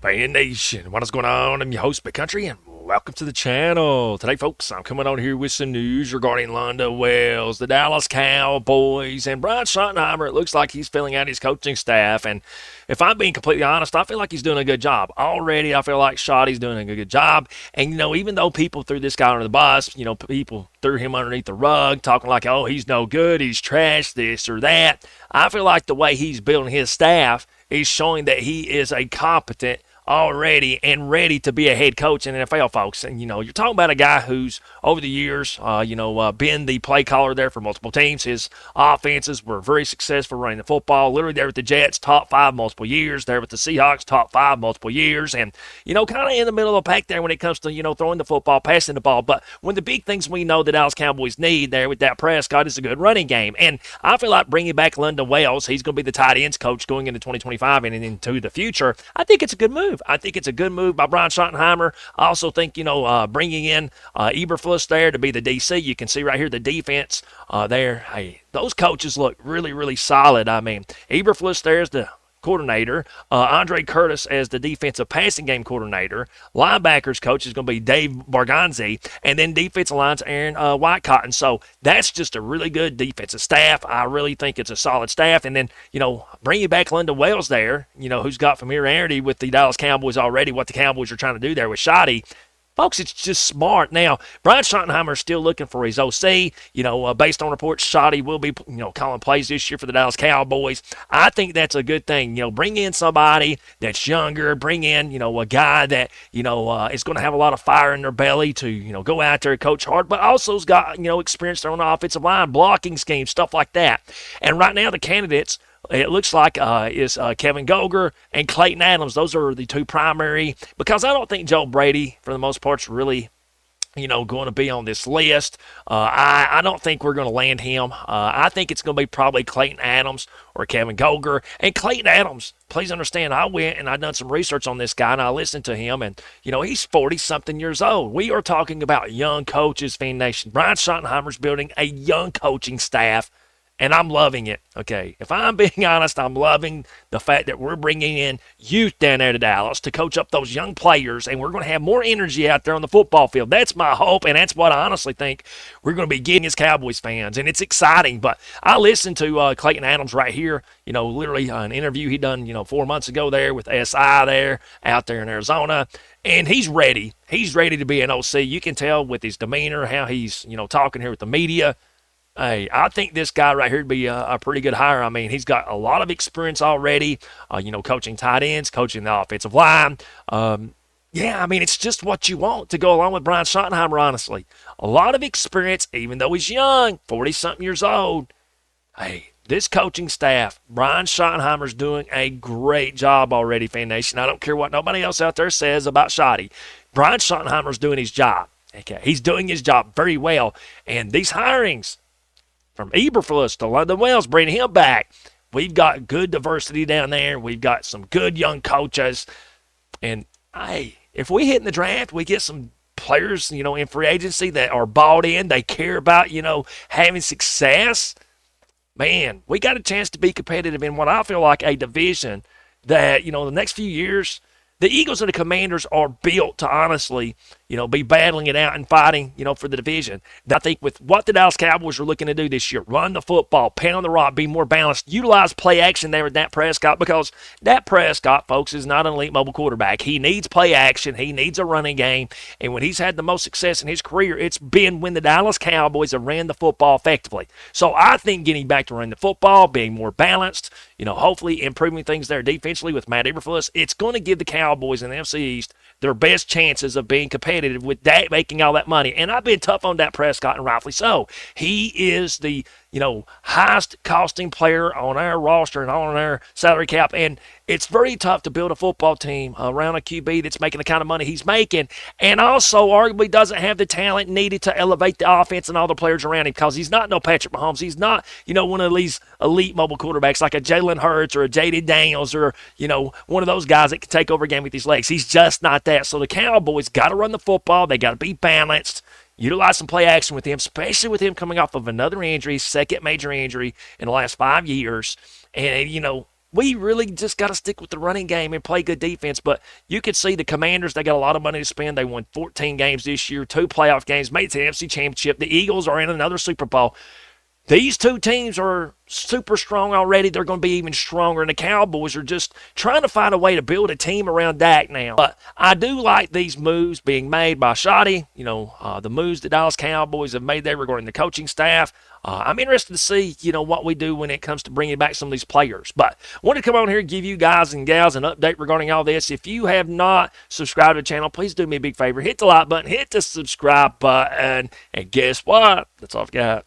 Fan Nation, what is going on? I'm your host, Big Country, and welcome to the channel. Today, folks, I'm coming on here with some news regarding Lunda, Wells, the Dallas Cowboys, and Brian Schottenheimer. It looks like he's filling out his coaching staff, and if I'm being completely honest, I feel like he's doing a good job. Already, I feel like Schotty's doing a good job, and, even though people threw this guy under the bus, people threw him underneath the rug, talking like, oh, he's no good, he's trash, this or that, I feel like the way he's building his staff is showing that he is a competent already and ready to be a head coach in the NFL, folks. And, you're talking about a guy who's over the years, been the play caller there for multiple teams. His offenses were very successful running the football. Literally there with the Jets, top five multiple years. There with the Seahawks, top five multiple years. And, kind of in the middle of the pack there when it comes to, throwing the football, passing the ball. But one of the big things we know the Dallas Cowboys need there with Dak Prescott is a good running game. And I feel like bringing back Lunda Wells, he's going to be the tight ends coach going into 2025 and into the future. I think it's a good move. I think it's a good move by Brian Schottenheimer. I also think, bringing in Eberflus there to be the DC. You can see right here the defense there. Hey, those coaches look really, really solid. I mean, Eberflus there's the coordinator, Andre Curtis as the defensive passing game coordinator, linebackers coach is going to be Dave Barganzi, and then defensive lines Aaron Whitecotton. So that's just a really good defensive staff. I really think it's a solid staff. And then, bringing back Lunda Wells there, who's got familiarity with the Dallas Cowboys already, what the Cowboys are trying to do there with Shoddy. Folks, it's just smart. Now, Brian Schottenheimer is still looking for his OC. Based on reports, Shoddy will be, calling plays this year for the Dallas Cowboys. I think that's a good thing. Bring in somebody that's younger. Bring in, a guy that, is going to have a lot of fire in their belly to, go out there and coach hard, but also has got, experience there on the offensive line, blocking schemes, stuff like that. And right now, the candidates, it looks like is Kevin Goger and Clayton Adams. Those are the two primary, because I don't think Joe Brady, for the most part, is really, going to be on this list. I don't think we're going to land him. I think it's going to be probably Clayton Adams or Kevin Goger. And Clayton Adams, please understand, I went and I done some research on this guy, and I listened to him, and, he's 40-something years old. We are talking about young coaches, Fan Nation. Brian Schottenheimer's building a young coaching staff, and I'm loving it, okay? If I'm being honest, I'm loving the fact that we're bringing in youth down there to Dallas to coach up those young players, and we're going to have more energy out there on the football field. That's my hope, and that's what I honestly think we're going to be getting as Cowboys fans, and it's exciting. But I listened to Clayton Adams right here, literally an interview he done, 4 months ago there with SI there, out there in Arizona, and he's ready. He's ready to be an OC. You can tell with his demeanor, how he's, talking here with the media. Hey, I think this guy right here would be a pretty good hire. I mean, he's got a lot of experience already, coaching tight ends, coaching the offensive line. It's just what you want to go along with Brian Schottenheimer, honestly. A lot of experience, even though he's young, 40-something years old. Hey, this coaching staff, Brian Schottenheimer's doing a great job already, Fan Nation. I don't care what nobody else out there says about Shoddy. Brian Schottenheimer's doing his job. Okay, he's doing his job very well. And these hirings, from Eberflus to Lunda Wells, bringing him back. We've got good diversity down there. We've got some good young coaches. And, hey, if we hit in the draft, we get some players, in free agency that are bought in. They care about, having success. Man, we got a chance to be competitive in what I feel like a division that, the next few years, the Eagles and the Commanders are built to honestly, be battling it out and fighting, for the division. I think with what the Dallas Cowboys are looking to do this year, run the football, pound the rock, be more balanced, utilize play action there with Dak Prescott, because Dak Prescott, folks, is not an elite mobile quarterback. He needs play action. He needs a running game. And when he's had the most success in his career, it's been when the Dallas Cowboys have ran the football effectively. So I think getting back to running the football, being more balanced, hopefully improving things there defensively with Matt Eberflus, it's going to give the Cowboys in the NFC East their best chances of being competitive with Dak making all that money. And I've been tough on Dak Prescott, and rightfully so. He is the, highest costing player on our roster and on our salary cap. And it's very tough to build a football team around a QB that's making the kind of money he's making, and also arguably doesn't have the talent needed to elevate the offense and all the players around him, because he's not no Patrick Mahomes. He's not, one of these elite mobile quarterbacks like a Jalen Hurts or a J.D. Daniels or, one of those guys that can take over a game with his legs. He's just not that. So the Cowboys got to run the football. They got to be balanced. Utilize some play action with him, especially with him coming off of another injury, second major injury in the last 5 years. And, we really just got to stick with the running game and play good defense. But you could see the Commanders, they got a lot of money to spend. They won 14 games this year, 2 playoff games, made it to the NFC Championship. The Eagles are in another Super Bowl. These two teams are super strong already. They're going to be even stronger. And the Cowboys are just trying to find a way to build a team around Dak now. But I do like these moves being made by Schotty. The moves the Dallas Cowboys have made there regarding the coaching staff. I'm interested to see, what we do when it comes to bringing back some of these players. But I want to come on here and give you guys and gals an update regarding all this. If you have not subscribed to the channel, please do me a big favor. Hit the like button, hit the subscribe button, and guess what? That's all I've got.